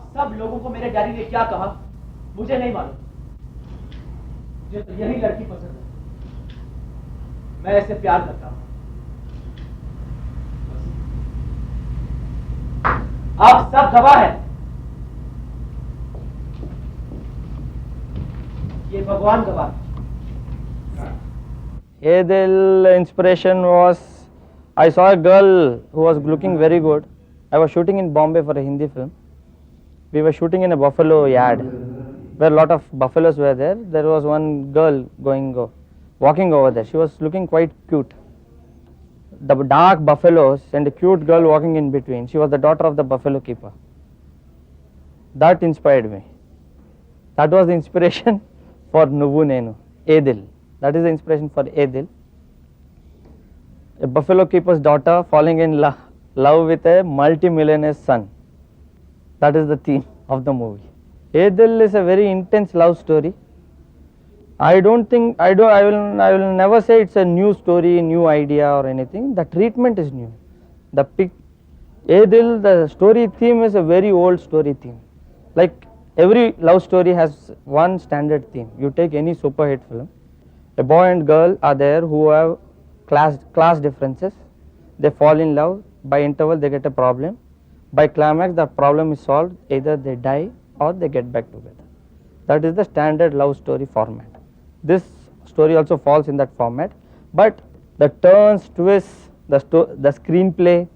आप सब लोगों को मेरे डैडी ने क्या कहा मुझे नहीं मालूम। मुझे तो यही लड़की पसंद है, मैं इससे प्यार करता हूं। आप सब गवाह हैं। ये भगवान गवाह है। Ye Dil inspiration was, I saw a girl who was looking very good. I was shooting in Bombay for a Hindi film. We were shooting in a buffalo yard where a lot of buffaloes were there. There was one girl walking over there. She was looking quite cute. The dark buffaloes and a cute girl walking in between. She was the daughter of the buffalo keeper. That inspired me. That was the inspiration for Nuvu Nenu, Ye Dil. That is the inspiration for Ye Dil. A buffalo keeper's daughter falling in love with a multi-millionaire's son. That is the theme of the movie. Ye Dil is a very intense love story. I will never say it's a new story, new idea or anything. The treatment is new. Ye Dil, the story theme is a very old story theme. Like every love story has one standard theme. You take any super hit film, a boy and girl are there who have class differences. They fall in love. By interval they get a problem. By climax the problem is solved. Either they die or they get back together. That is the standard love story format. This story also falls in that format, but the turns, twists, the screenplay,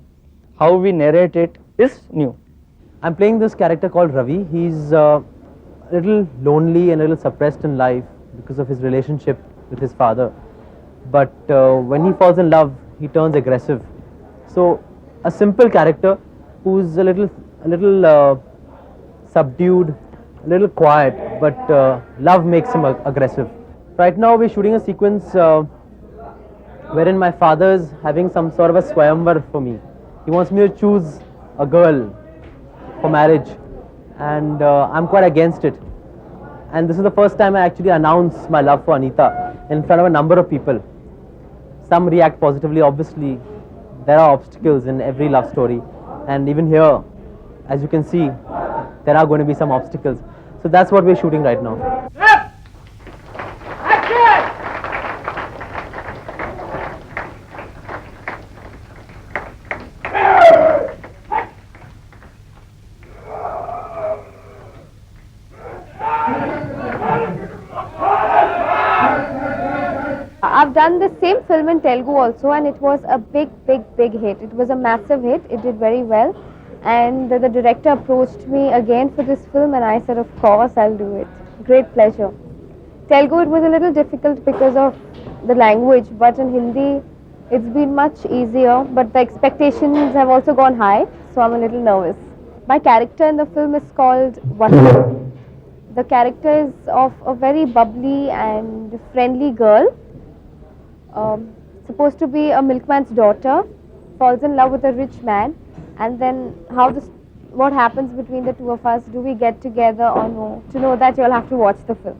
how we narrate it is new. I'm playing this character called Ravi. He's a little lonely and a little suppressed in life because of his relationship with his father. But when he falls in love, he turns aggressive. So a simple character who's a little subdued, a little quiet, but love makes him aggressive. Right now we're shooting a sequence wherein my father's having some sort of a swayamvar for me. He wants me to choose a girl for marriage, and I'm quite against it. And this is the first time I actually announce my love for Anita in front of a number of people. Some react positively. Obviously there are obstacles in every love story, and even here, as you can see, there are going to be some obstacles. So that's what we're shooting right now. I've done the same film in Telugu also, and it was a big hit. It was a massive hit. It did very well, and the director approached me again for this film, and I said, of course I'll do it. Great pleasure. Telugu, it was a little difficult because of the language, but in Hindi it's been much easier, but the expectations have also gone high, so I'm a little nervous. My character in the film is called Vasu. The character is of a very bubbly and friendly girl, supposed to be a milkman's daughter, falls in love with a rich man, and then what happens between the two of us, do we get together or no? To know that, you'll have to watch the film.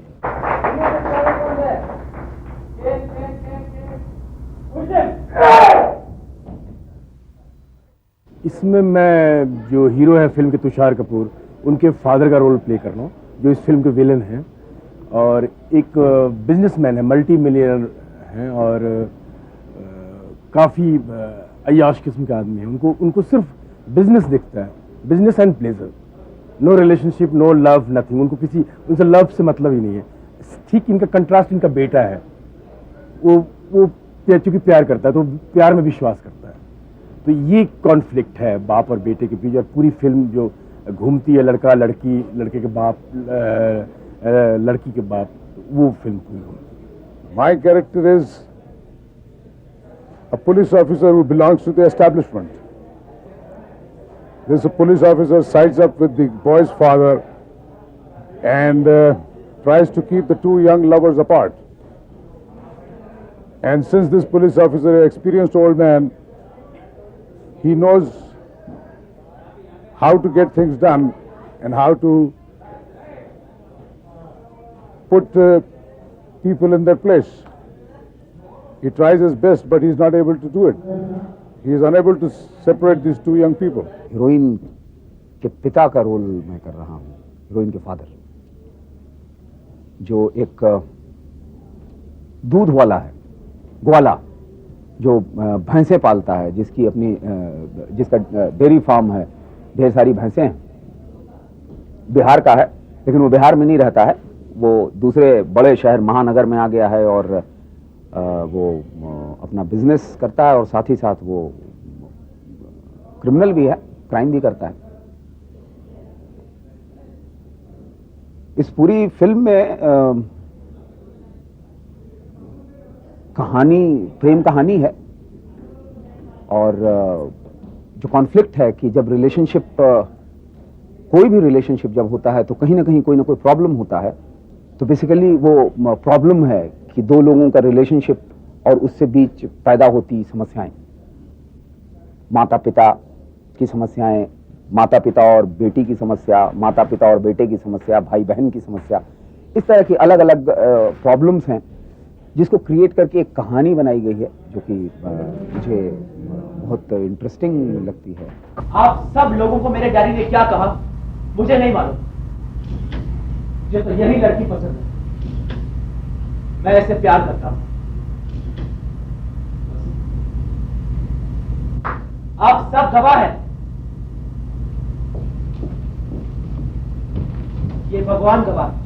इसमें मैं जो hero है film के तुषार कपूर, उनके father का role play कर रहा हूँ, जो इस फिल्म के विलन हैं, और एक बिजनेसमैन है, मल्टी मिलियनर हैं, और काफ़ी अय्याश किस्म के आदमी हैं। उनको सिर्फ बिजनेस दिखता है, business and pleasure, no relationship, no love, nothing. उनसे लव से मतलब ही नहीं है। ठीक इनका कंट्रास्ट इनका बेटा है, वो चूँकि प्यार करता है तो प्यार में विश्वास करता है, तो ये कॉन्फ्लिक्ट है बाप और बेटे के बीच। और पूरी फिल्म जो घूमती है लड़का लड़की, लड़के के बाप, लड़की के बाप, वो फिल्म पूरी घूमती है। My character is a police officer who belongs to the establishment. This police officer sides up with the boy's father and tries to keep the two young lovers apart. And since this police officer is an experienced old man, he knows how to get things done and how to put people in their place. He tries his best, but he's not able to do it. He is unable to separate these two young people. Heroine के पिता का role मैं कर रहा हूँ, heroine के father, जो एक दूध वाला है, ग्वाला, जो भैंसें पालता है, जिसकी अपनी जिसका डेयरी फार्म है, ढेर सारी भैंसें हैं, बिहार का है, लेकिन वो बिहार में नहीं रहता है, वो दूसरे बड़े शहर महानगर में आ गया है और वो अपना बिजनेस करता है और साथ ही साथ वो क्रिमिनल भी है, क्राइम भी करता है। इस पूरी फिल्म में कहानी प्रेम कहानी है और जो कॉन्फ्लिक्ट है कि जब रिलेशनशिप, कोई भी रिलेशनशिप जब होता है तो कहीं ना कहीं कोई ना कोई प्रॉब्लम होता है, तो बेसिकली वो प्रॉब्लम है कि दो लोगों का रिलेशनशिप और उससे बीच पैदा होती समस्याएं, माता पिता की समस्याएं, माता पिता और बेटी की समस्या, माता पिता और बेटे की समस्या, भाई बहन की समस्या, इस तरह की अलग अलग प्रॉब्लम्स हैं जिसको क्रिएट करके एक कहानी बनाई गई है जो कि मुझे बहुत इंटरेस्टिंग लगती है। आप सब लोगों को मेरे डैडी ने क्या कहा मुझे नहीं मालूम, मुझे तो यही लड़की पसंद है, मैं ऐसे प्यार करता हूं। आप सब गवाह हैं, ये भगवान गवाह है।